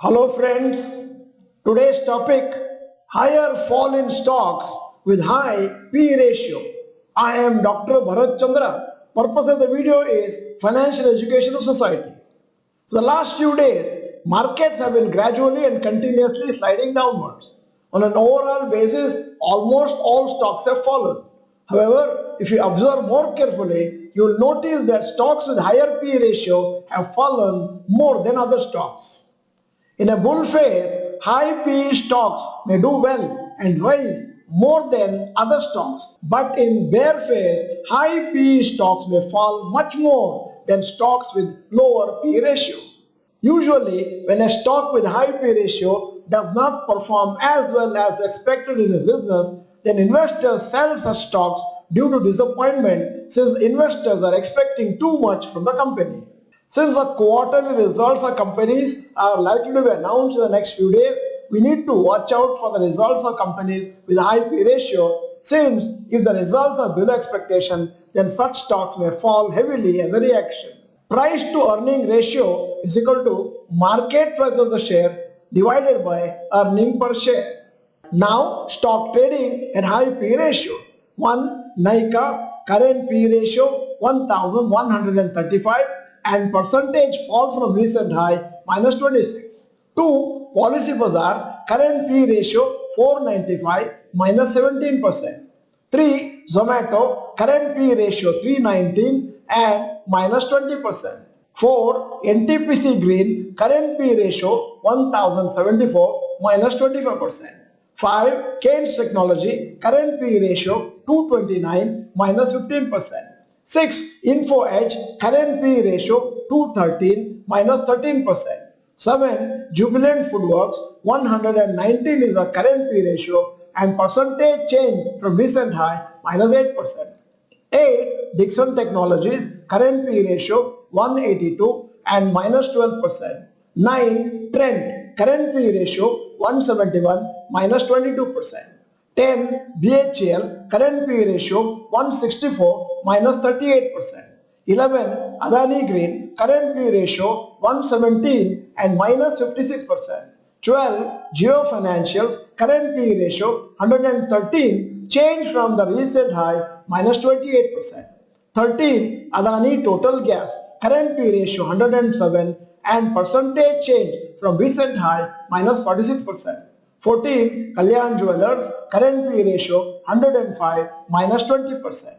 Hello friends, today's topic higher fall in stocks with high P ratio. I am Dr. Bharath Chandra. Purpose of the video is financial education of society. For the last few days, markets have been gradually and continuously sliding downwards. On an overall basis, almost all stocks have fallen. However, if you observe more carefully, you will notice that stocks with higher P ratio have fallen more than other stocks. In a bull phase, high PE stocks may do well and rise more than other stocks. But in bear phase, high PE stocks may fall much more than stocks with lower PE ratio. Usually, when a stock with high PE ratio does not perform as well as expected in its business, then investors sell such stocks due to disappointment since investors are expecting too much from the company. Since the quarterly results of companies are likely to be announced in the next few days, we need to watch out for the results of companies with high P ratio, since if the results are below expectation, then such stocks may fall heavily as a reaction. Price to earning ratio is equal to market price of the share divided by earning per share. Now, stock trading at high P ratios. 1. Nika, current P ratio 1135 and percentage fall from recent high minus 26. 2. Policy Bazaar, current P ratio 495 minus 17%. 3. Zomato, current P ratio 319 and minus 20%. 4. NTPC Green, current P ratio 1074 minus 25%. 5. Keynes Technology, current P ratio 229 minus 15%. 6. Info Edge, current P ratio 213 minus 13%. 7. Jubilant Foodworks, 119 is the current P ratio and percentage change from recent high minus 8%. 8. Dixon Technologies, current P ratio 182 and minus 12%. 9. Trent, current P ratio 171 minus 22%. 10. BHL, current P ratio 164 minus 38%. 11. Adani Green, current P ratio 117 and minus 56%. 12. Geo Financials, current P ratio 113, change from the recent high minus 28%. 13. Adani Total Gas, current P ratio 107 and percentage change from recent high minus 46%. 14. Kalyan Jewellers, current P ratio 105 minus 20%.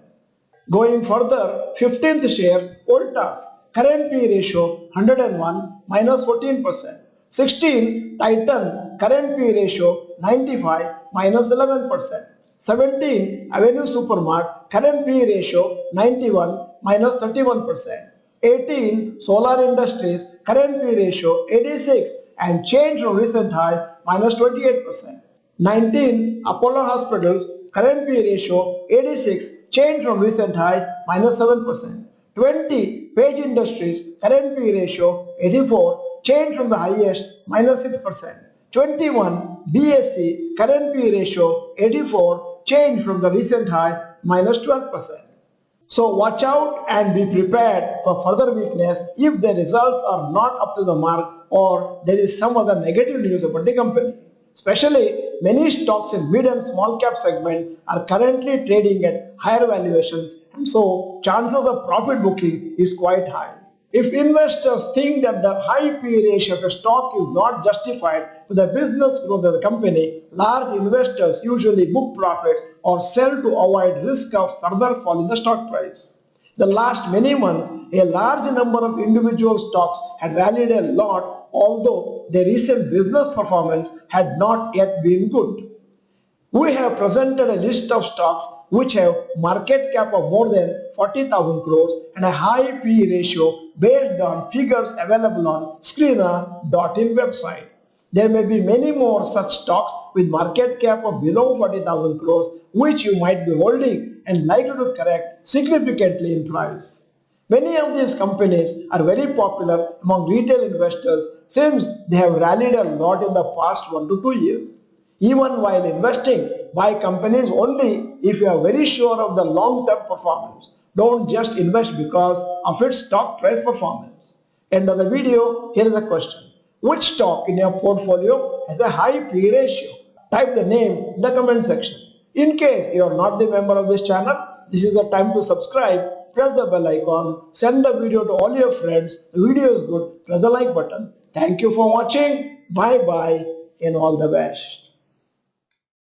Going further, 15th share Voltas, current P ratio 101 minus 14%. 16. Titan, current P ratio 95 minus 11%. 17. Avenue Supermart, current P ratio 91 minus 31%. 18. Solar Industries, current P ratio 86 and change from recent high minus 28%. 19. Apollo Hospitals, current P ratio 86, change from recent high minus 7%. 20. Page Industries, current P ratio 84, change from the highest minus 6%. 21. BSC, current P ratio 84, change from the recent high minus 12%. So watch out and be prepared for further weakness if the results are not up to the mark or there is some other negative news about the company. Especially, many stocks in mid and small cap segment are currently trading at higher valuations, and so chances of profit booking is quite high. If investors think that the high P ratio of a stock is not justified for the business growth of the company, large investors usually book profit or sell to avoid risk of further fall in the stock price. The last many months, a large number of individual stocks had rallied a lot, although their recent business performance had not yet been good. We have presented a list of stocks which have market cap of more than 40,000 crores and a high P ratio based on figures available on screener.in website. There may be many more such stocks with market cap of below 40,000 crores which you might be holding and likely to correct significantly in price. Many of these companies are very popular among retail investors since they have rallied a lot in the past 1 to 2 years. Even while investing, buy companies only if you are very sure of the long-term performance. Don't just invest because of its stock price performance. End of the video, here is a question. Which stock in your portfolio has a high P ratio? Type the name in the comment section. In case you are not the member of this channel, this is the time to subscribe. Press the bell icon, send the video to all your friends. The video is good, press the like button. Thank you for watching. Bye bye and all the best.